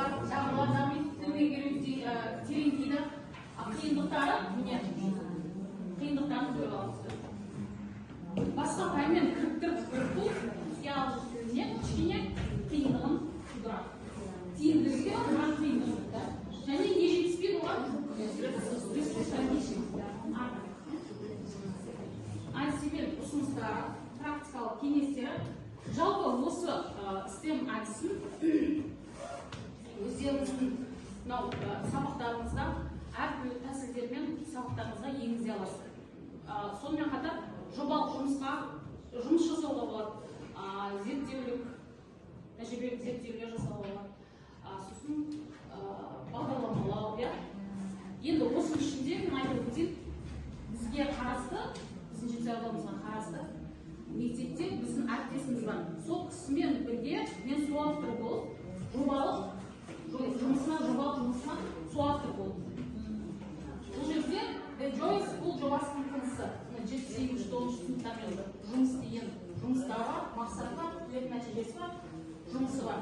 дағдылар дамиды, тіл меңгеру терең дейді. Қиындықтары, міне, қиындықтарын көріп алыңыздар. Басқа пәнмен кіріктіріп біріктіру язу тіліне кішкене қиындығын тудырады. Тиімділігі оған қиындығы. Және не жетіспейді оған ресурстар кешеміз. Әдістемелік ұсыныстары, практикалық кеңестері. Жалпы осы STEM әдісін өздеріңіздің сабақтарыңызда әртүрлі тәсілдермен сабақтарыңызға енгізе аласыздар. Сонымен қатар жобалық жұмысқа жұмыс жасауға болады, зерттеулік, тәжірибелік зерттеулер жасауға болады, сосын бағдарламалау. Енді осының ішінде мен айтып өтейін, бізге қарасты, біздің жетісайға қарасты мектепте біздің әріптесіміз бар. Сол кісімен бірге мен соавтор болып, жобалық жұмысына соавтор болдым. Бұл жерде The Joy School жобасының тынысы, 7-9 сыныптармен жұмыс істеген жұмыстары, мақсаты бар, түлек нәтижесі бар, жұмысы бар.